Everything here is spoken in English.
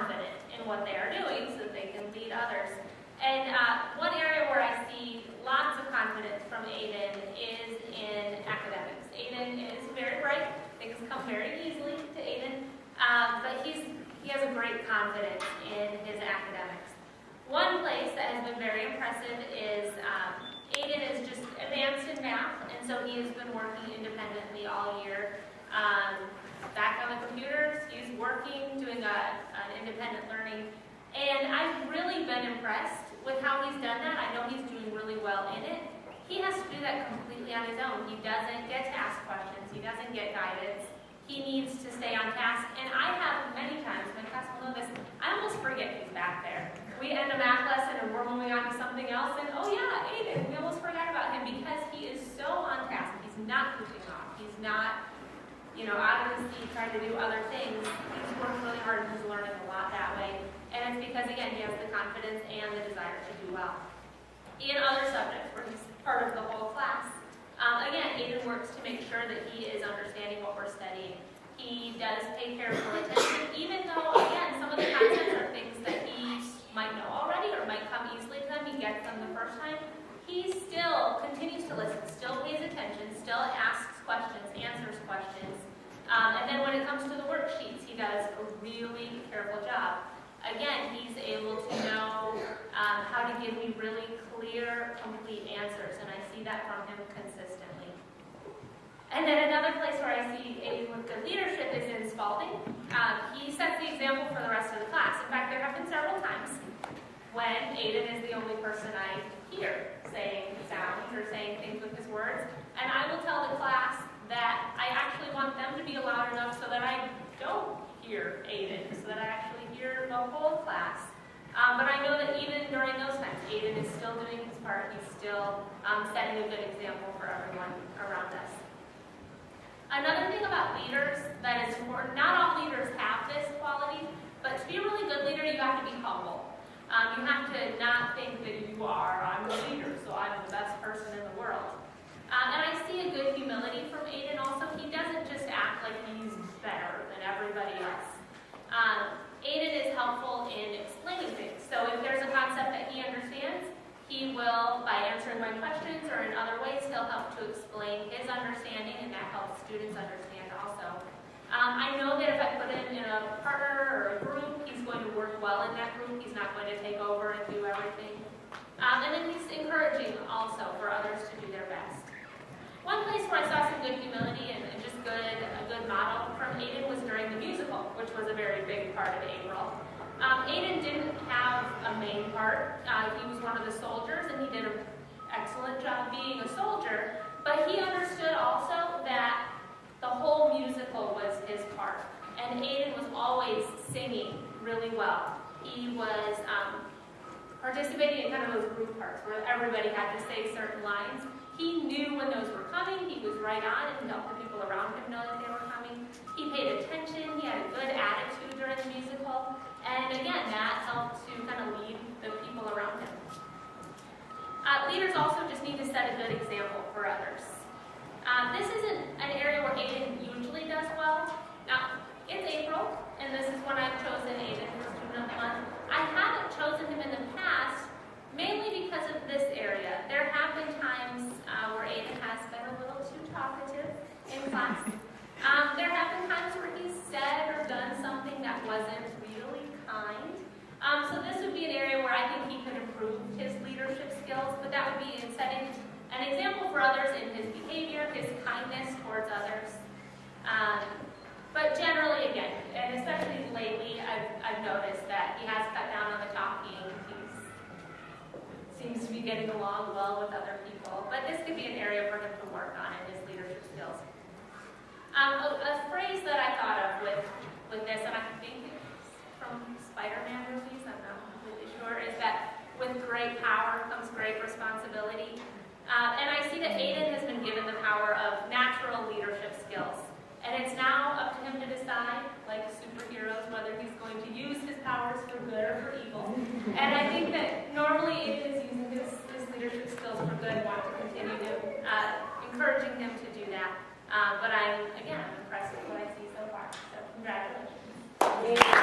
confident in what they are doing so that they can lead others. And one area where I see lots of confidence from Aiden is in academics. Aiden is very bright. Things come very easily to Aiden, but he has a great confidence in his academics. One place that has been very impressive is Aiden is just advanced in math, and so he has been working independently all year. Back on the computers, he's working, doing an independent learning, and I've really been impressed with how he's done that. I know he's doing really well in it. He has to do that completely on his own. He doesn't get to ask questions. He doesn't get guidance. He needs to stay on task. And I have many times, my class will know this, I almost forget he's back there. We end a math lesson and we're moving on to something else, and oh yeah, Aiden, we almost forgot about him because he is so on task. He's not goofing off. He's not, out of his seat trying to do other things. He's worked really hard and he's learning a lot that way. And it's because, again, he has the confidence and the desire to do well. In other subjects where he's part of the whole class, again, Aiden works to make sure that he is understanding what we're studying. He does pay careful attention, even though, again, some of the concepts are things that he might know already or might come easily to him. He gets them the first time. He still continues to listen, still pays attention, still asks questions, answers questions. And then when it comes to the worksheets, he does a really careful job. Again, he's able to know how to give me really clear, complete answers, and I see that from him consistently. And then another place where I see Aiden with good leadership is in Spalding. He sets the example for the rest of the class. In fact, there have been several times when Aiden is the only person I hear saying sounds or saying things with his words, and I will tell the class that I actually want them to be loud enough so that I don't hear Aiden, so that I actually hear the whole class. But I know that even during those times, Aiden is still doing his part. He's still setting a good example for everyone around us. Another thing about leaders that is important, not all leaders have this quality, but to be a really good leader, you have to be humble. You have to not think that I'm a leader, so I'm the best person in the world. And I see a good humility from Aiden also. He doesn't just act like he's better than everybody else. Aiden is helpful in explaining things. So if there's a concept that he understands, he will, by answering my questions or in other ways, he'll help to explain his understanding, and that helps students understand also. I know that if I put him in a partner or a group, he's going to work well in that group. He's not going to take over and do everything. And then he's encouraging also for others to do their best. One place where I saw some good humility and just a good model from Aiden was during the musical, which was a very big part of April. Aiden didn't have a main part. He was one of the soldiers, and he did an excellent job being a soldier, but he understood also that the whole musical was his part, and Aiden was always singing really well. He was participating in kind of those group parts where everybody had to say certain lines. He knew when those were coming. He was right on and helped the people around him know that they were coming. He paid attention. He had a good attitude during the musical. And again, that helped to kind of lead the people around him. Leaders also just need to set a good example for others. This isn't an area where Aiden usually does well. Now, it's April, and this is when I've chosen Aiden for Student of the Month. I haven't chosen him in the past, mainly because of this area. There have been times where Aiden has been a little too talkative in class. There have been times where he's said or done something that wasn't really kind. So this would be an area where I think he could improve his leadership skills, but that would be in setting an example for others in his behavior, his kindness towards others. But generally, again, and especially lately, I've noticed that he has cut down on the talking. He seems to be getting along well with other people. But this could be an area for him to work on in his leadership skills. A phrase that I thought of with this, and I think it's from Spider-Man movies, I'm not completely sure, is that with great power comes great responsibility. And I see that Aiden has been given the power of natural leadership skills. And it's now up to him to decide, like superheroes, whether he's going to use his powers for good or for evil. And I think that normally Aiden is using his leadership skills for good and want to continue to encouraging him to do that. But I'm impressed with what I see so far. So congratulations.